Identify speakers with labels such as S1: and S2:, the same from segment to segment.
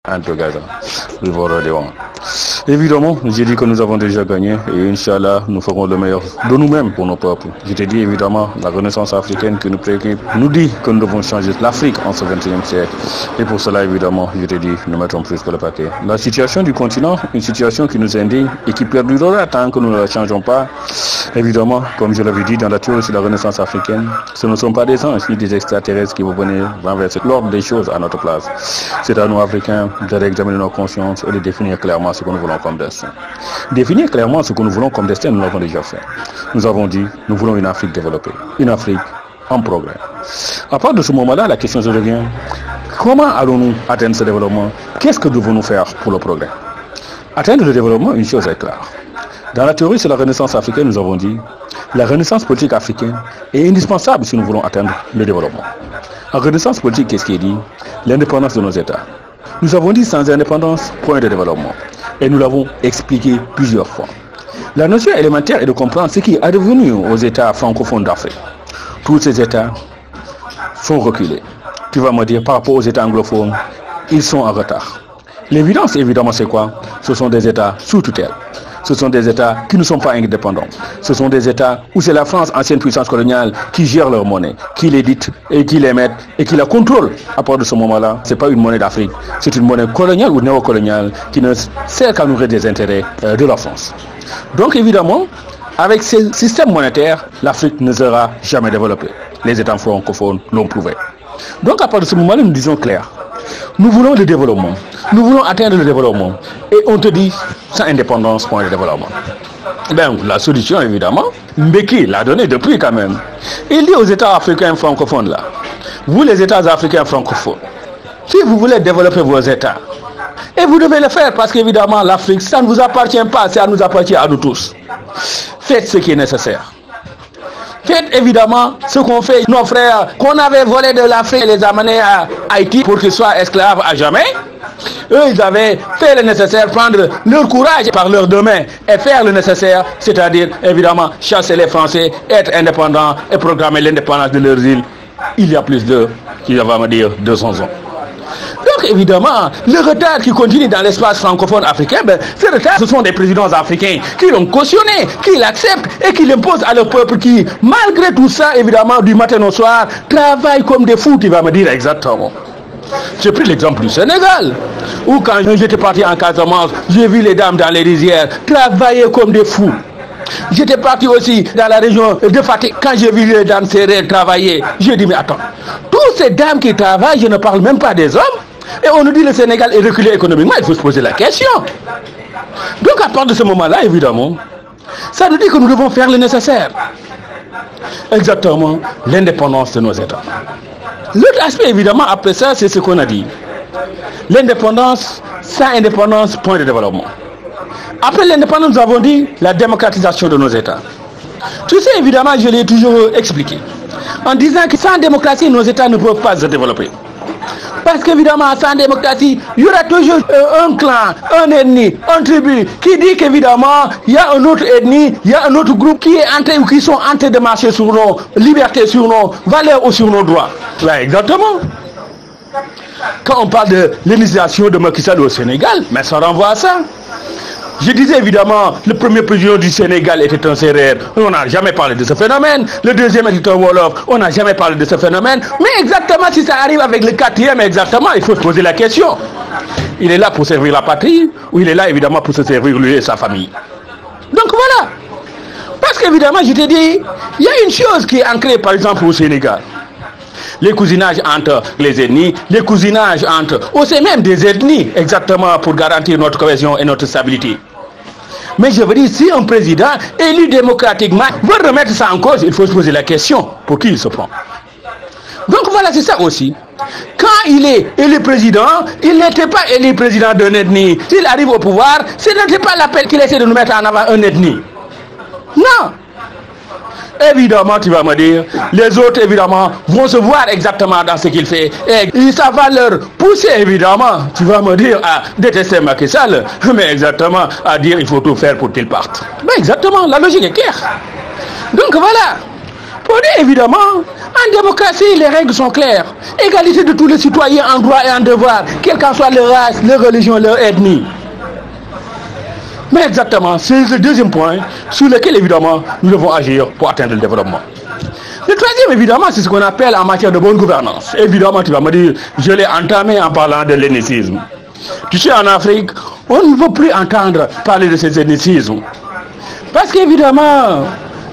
S1: Entre Gaza, évidemment, j'ai dit que nous avons déjà gagné et Inch'Allah, nous ferons le meilleur de nous-mêmes pour nos peuples. Je t'ai dit évidemment, la renaissance africaine qui nous préoccupe nous dit que nous devons changer l'Afrique en ce 21e siècle. Et pour cela, évidemment, je t'ai dit, nous mettons plus que le paquet. La situation du continent, une situation qui nous indigne et qui perdurera tant que nous ne la changeons pas. Évidemment, comme je l'avais dit dans la théorie sur la renaissance africaine, ce ne sont pas des anges ni des extraterrestres qui vont venir renverser l'ordre des choses à notre place. C'est à nous, Africains, de réexaminer nos consciences et de définir clairement ce que nous voulons comme destin. Définir clairement ce que nous voulons comme destin, nous l'avons déjà fait. Nous avons dit, nous voulons une Afrique développée, une Afrique en progrès. À partir de ce moment-là, la question se devient, comment allons-nous atteindre ce développement? Qu'est-ce que devons-nous faire pour le progrès? Atteindre le développement, une chose est claire. Dans la théorie sur la renaissance africaine, nous avons dit, la renaissance politique africaine est indispensable si nous voulons atteindre le développement. En renaissance politique, qu'est-ce qui est dit? L'indépendance de nos États. Nous avons dit sans indépendance, point de développement. Et nous l'avons expliqué plusieurs fois. La notion élémentaire est de comprendre ce qui est advenu aux États francophones d'Afrique. Tous ces États sont reculés. Tu vas me dire, par rapport aux États anglophones, ils sont en retard. L'évidence, évidemment, c'est quoi? Ce sont des États sous tutelle. Ce sont des États qui ne sont pas indépendants. Ce sont des États où c'est la France, ancienne puissance coloniale, qui gère leur monnaie, qui l'édite et qui l'émette et qui la contrôle. À partir de ce moment-là, ce n'est pas une monnaie d'Afrique, c'est une monnaie coloniale ou néocoloniale qui ne sert qu'à nourrir des intérêts de la France. Donc évidemment, avec ce système monétaire, l'Afrique ne sera jamais développée. Les États francophones l'ont prouvé. Donc à partir de ce moment-là, nous disons clair. Nous voulons le développement. Nous voulons atteindre le développement. Et on te dit, sans indépendance, point de développement. Ben, la solution, évidemment, Mbeki l'a donné depuis quand même. Il dit aux États africains francophones, là, vous les États africains francophones, si vous voulez développer vos États, et vous devez le faire parce qu'évidemment, l'Afrique, ça ne vous appartient pas, ça nous appartient à nous tous. Faites ce qui est nécessaire. Faites évidemment ce qu'ont fait nos frères qu'on avait volé de l'Afrique et les amener à Haïti pour qu'ils soient esclaves à jamais. Eux, ils avaient fait le nécessaire, prendre leur courage par leurs deux mains et faire le nécessaire, c'est-à-dire évidemment chasser les Français, être indépendants et programmer l'indépendance de leurs îles. Il y a plus de, qui va me dire, 200 ans. Donc évidemment, le retard qui continue dans l'espace francophone africain, ce retard, ce sont des présidents africains qui l'ont cautionné, qui l'acceptent et qui l'imposent à leur peuple qui, malgré tout ça, évidemment, du matin au soir, travaillent comme des fous, tu vas me dire exactement. J'ai pris l'exemple du Sénégal, où quand j'étais parti en Casamance, j'ai vu les dames dans les rizières travailler comme des fous. J'étais parti aussi dans la région de Fatick. Quand j'ai vu les dames serrées travailler, j'ai dit mais attends, toutes ces dames qui travaillent, je ne parle même pas des hommes. Et on nous dit que le Sénégal est reculé économiquement, il faut se poser la question. Donc à partir de ce moment-là, évidemment, ça nous dit que nous devons faire le nécessaire. Exactement, l'indépendance de nos États. L'autre aspect, évidemment, après ça, c'est ce qu'on a dit. L'indépendance, sans indépendance, point de développement. Après l'indépendance, nous avons dit la démocratisation de nos États. Tu sais, évidemment, je l'ai toujours expliqué. En disant que sans démocratie, nos États ne peuvent pas se développer. Parce qu'évidemment, sans démocratie, il y aura toujours un clan, un ennemi, un tribu qui dit qu'évidemment, il y a un autre ennemi, il y a un autre groupe qui est entré ou qui sont en train de marcher sur nos libertés, sur nos valeurs ou sur nos droits. Là, exactement. Quand on parle de l'initiation de Macky Sall au Sénégal, mais ça renvoie à ça. Je disais évidemment, le premier président du Sénégal était un Sérère. On n'a jamais parlé de ce phénomène. Le deuxième était un Wolof. On n'a jamais parlé de ce phénomène. Mais exactement, si ça arrive avec le quatrième, exactement, il faut se poser la question. Il est là pour servir la patrie ou il est là évidemment pour se servir lui et sa famille. Donc voilà. Parce qu'évidemment, je te dis, il y a une chose qui est ancrée par exemple au Sénégal. Les cousinages entre les ethnies, les cousinages entre, aussi même des ethnies, exactement pour garantir notre cohésion et notre stabilité. Mais je veux dire, si un président élu démocratiquement veut remettre ça en cause, il faut se poser la question, pour qui il se prend. Donc voilà, c'est ça aussi. Quand il est élu président, il n'était pas élu président d'une ethnie. S'il arrive au pouvoir, ce n'était pas l'appel qu'il essaie de nous mettre en avant une ethnie. Non. Évidemment, tu vas me dire, les autres, évidemment, vont se voir exactement dans ce qu'il fait. Et ça va leur pousser, évidemment, tu vas me dire, à détester Macky Sall, mais exactement, à dire il faut tout faire pour qu'il parte. Mais exactement, la logique est claire. Donc voilà.
S2: Pour dire évidemment, en démocratie, les règles sont claires. Égalité de tous les citoyens en droit et en devoir, quelle qu'en soit leur race, leur religion, leur ethnie. Mais exactement, c'est le deuxième point sur lequel évidemment nous devons agir pour atteindre le développement. Le troisième, évidemment, c'est ce qu'on appelle en matière de bonne gouvernance. Évidemment, tu vas me dire, je l'ai entamé en parlant de l'étnicisme. Tu sais, en Afrique, on ne veut plus entendre parler de ces ethnicismes. Parce qu'évidemment,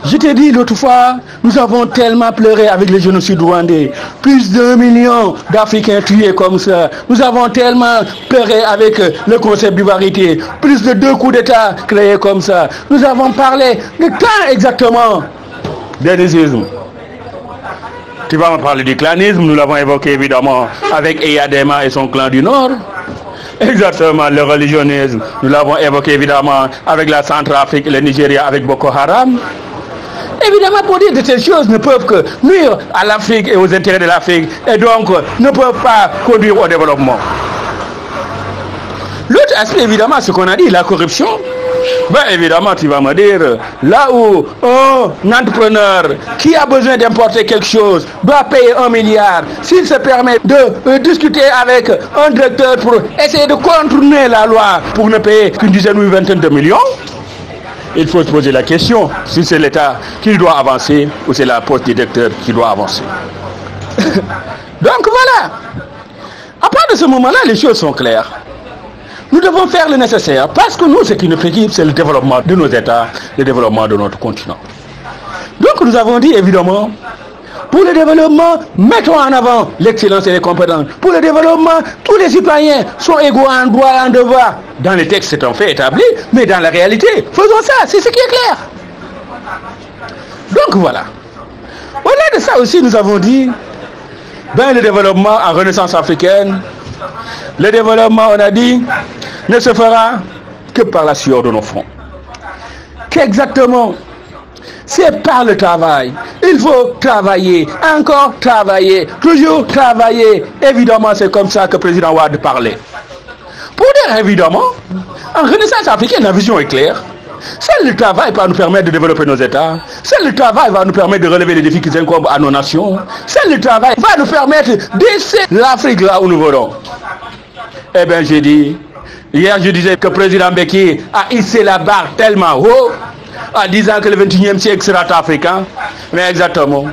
S2: je t'ai dit l'autre fois, nous avons tellement pleuré avec le génocide rwandais. Plus d'1 million d'Africains tués comme ça. Nous avons tellement pleuré avec le concept d'ivoirité. Plus de 2 coups d'État créés comme ça. Nous avons parlé de quand exactement d'ethnicisme. Tu vas me parler du clanisme, nous l'avons évoqué évidemment avec Eyadema et son clan du Nord. Exactement, le religionnisme, nous l'avons évoqué évidemment avec la Centrafrique et le Nigeria avec Boko Haram. Évidemment, pour dire de ces choses ne peuvent que nuire à l'Afrique et aux intérêts de l'Afrique et donc ne peuvent pas conduire au développement. L'autre aspect, évidemment, ce qu'on a dit, la corruption. Ben évidemment, tu vas me dire, là où un entrepreneur qui a besoin d'importer quelque chose doit payer 1 milliard, s'il se permet de discuter avec un directeur pour essayer de contourner la loi pour ne payer qu'une dizaine ou une vingtaine de millions, il faut se poser la question si c'est l'État qui doit avancer ou c'est la poste du directeur qui doit avancer. Donc voilà. À partir de ce moment-là, les choses sont claires. Nous devons faire le nécessaire parce que nous, ce qui nous préoccupe, c'est le développement de nos États, le développement de notre continent. Donc nous avons dit évidemment, pour le développement, mettons en avant l'excellence et les compétences. Pour le développement, tous les citoyens sont égaux en droit et en devoir. Dans les textes, c'est un fait établi, mais dans la réalité, faisons ça, c'est ce qui est clair. Donc voilà. Au-delà de ça aussi, nous avons dit, le développement en renaissance africaine, le développement, on a dit, ne se fera que par la sueur de nos fronts. Qu'exactement? C'est par le travail. Il faut travailler, encore travailler, toujours travailler. Évidemment, c'est comme ça que le président Wade parlait. Pour dire évidemment, en renaissance africaine, la vision est claire. Seul le travail va nous permettre de développer nos États. Seul le travail va nous permettre de relever les défis qui incombent à nos nations. Seul le travail va nous permettre d'essayer l'Afrique là où nous voulons. Eh bien, j'ai dit, hier je disais que le président Mbeki a hissé la barre tellement haut, en disant que le 21e siècle sera africain. Mais exactement,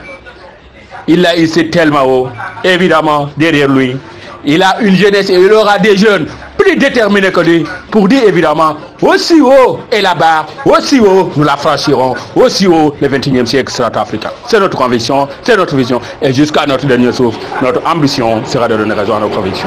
S2: il l'a hissé tellement haut. Évidemment, derrière lui, il a une jeunesse et il aura des jeunes plus déterminés que lui pour dire évidemment, aussi haut est la barre, aussi haut nous la franchirons, aussi haut le 21e siècle sera africain. C'est notre conviction, c'est notre vision et jusqu'à notre dernier souffle, notre ambition sera de donner raison à nos convictions.